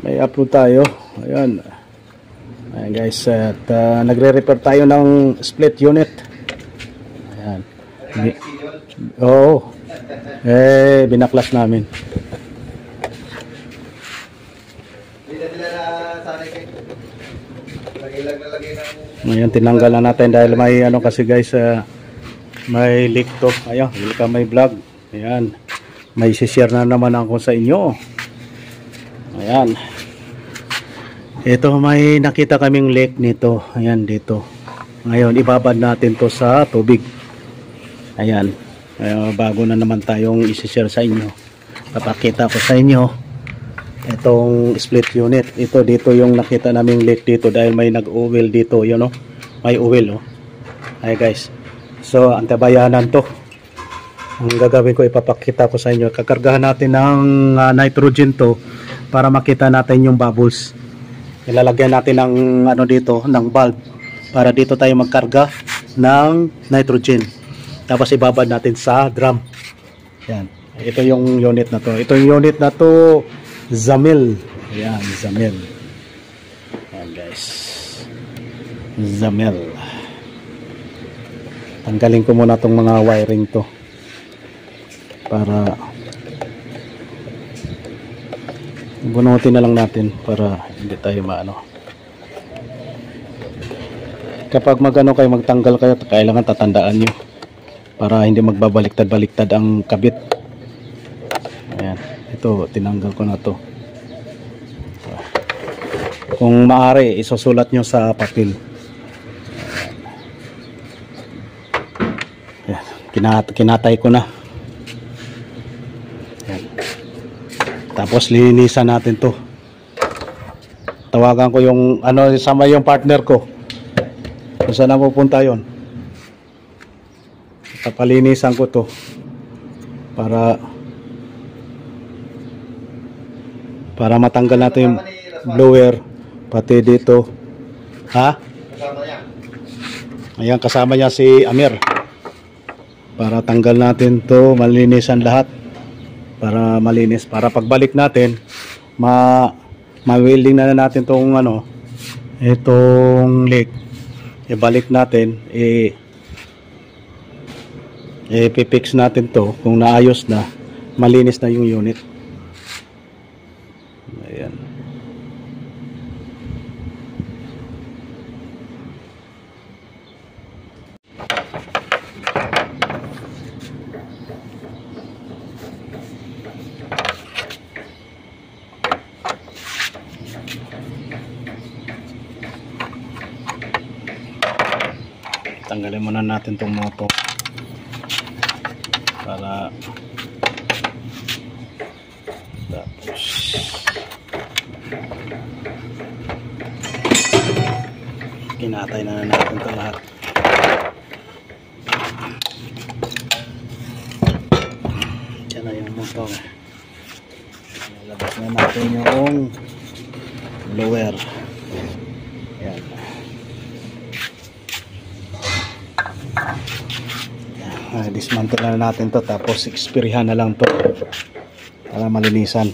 May upload tayo. Ayan. Ayan guys, at nagre-repair tayo ng split unit. Ayan. Oo. Binaklas namin. Ayan, tinanggal na natin dahil may ano kasi guys, may leak to. Ayan, welcome my vlog. Ayan. May share na naman ako sa inyo. Ayan. Ito, may nakita kaming leak nito. Ayan, dito. Ngayon, ibabad natin to sa tubig. Ayan. Bago na naman tayong i-share sa inyo. Papakita ko sa inyo itong split unit. Ito, dito yung nakita naming leak dito dahil may nag-oil dito. Yun, oh. May oil, oh. Ayan, guys. So, antabayanan to. Ang gagawin ko, ipapakita ko sa inyo. Kakargahan natin ng nitrogen to para makita natin yung bubbles. Ilalagyan natin ng ano dito, ng bulb para dito tayo magkarga ng nitrogen. Tapos ibabad natin sa drum. Yan. Ito yung unit na to. Ito yung unit na to, Zamil. Yan, Zamil. Yan guys. Zamil. Tanggalin ko muna tong mga wiring to para bunutin na lang natin para hindi tayo maano. Kapag magano kayo, magtanggal kayo, kailangan tatandaan nyo para hindi magbabaliktad-baliktad ang kabit. Ayan, ito tinanggal ko na to. Kung maaari, isusulat nyo sa papel. Ayan, kinatay ko na. Tapos linisan natin to. Tawagan ko yung ano, sama yung partner ko. Kung saan na pupunta yun. Papalinisan ko to para matanggal natin yung blower pati dito. Ha? Ayan, kasama niya si Amir. Para tanggal natin to, malinisan lahat. Para malinis, para pagbalik natin ma-welding na natin tong ano, itong leak, ibalik natin, i-fix natin to. Kung naayos na, malinis na yung unit. Ayan. Tanggalin muna natin tong motor para tapos kinatay na natin ito lahat. Diyan na yung motor. Nalabas na natin yung blower. Ayan. Dismantle na natin to, tapos experihan na lang to para malinisan.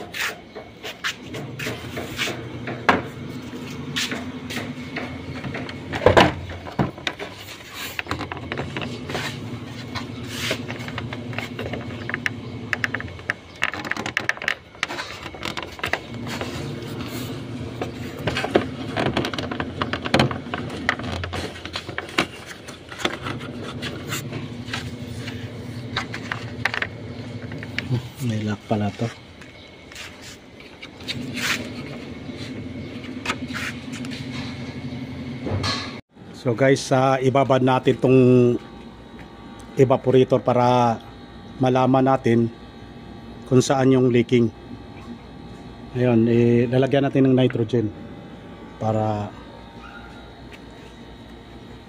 May lock pala to. So guys, ibabad natin tong evaporator para malaman natin kung saan yung leaking. Ayun, lalagyan natin ng nitrogen para,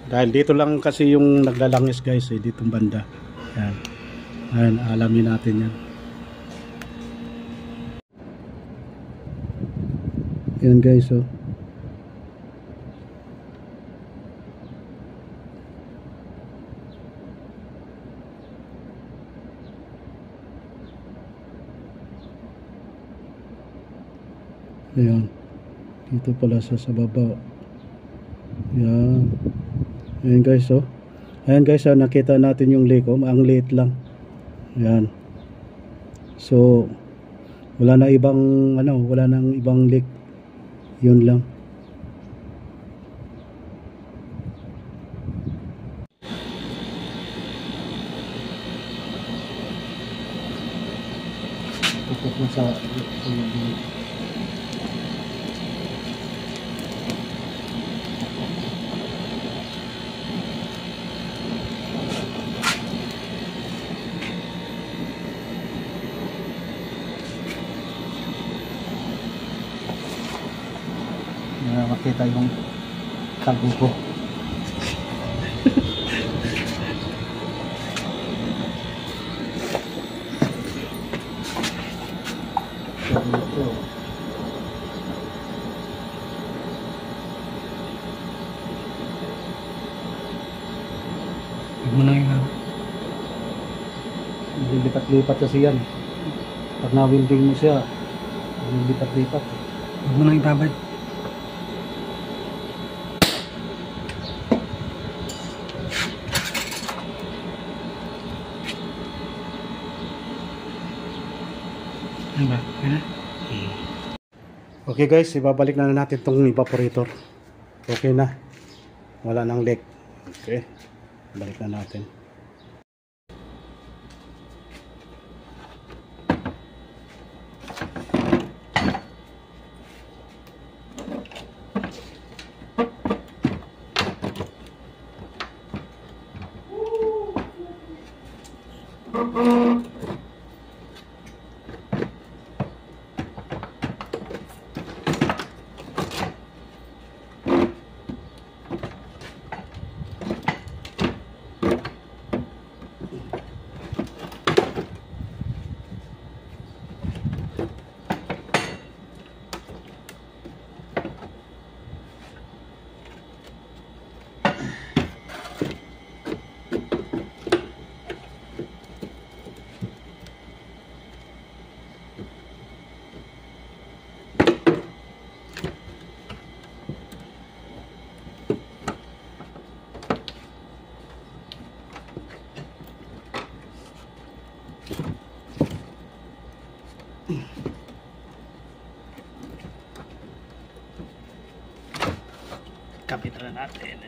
dahil dito lang kasi yung naglalangis guys, ditong banda. Yan. Ayun, alamin natin yan. Yan guys, oh. Ayan. Dito pala sa baba. Ayan. Ayan guys, oh. Ayan guys, nakita natin yung lake, oh. Ang liit lang. Ayan. So, wala na ibang, wala nang ibang lake. Yun lang. Tutok na sa makita yung tago ko. Ito. Huwag mo na yung lilipat-lipat kasi yan. Pag na-winding mo siya, lilipat-lipat. Huwag mo na itabad. Okay guys, ibabalik na natin tong evaporator. Okay na. Wala nang leak. Okay. Balik na natin. Kapit na natin.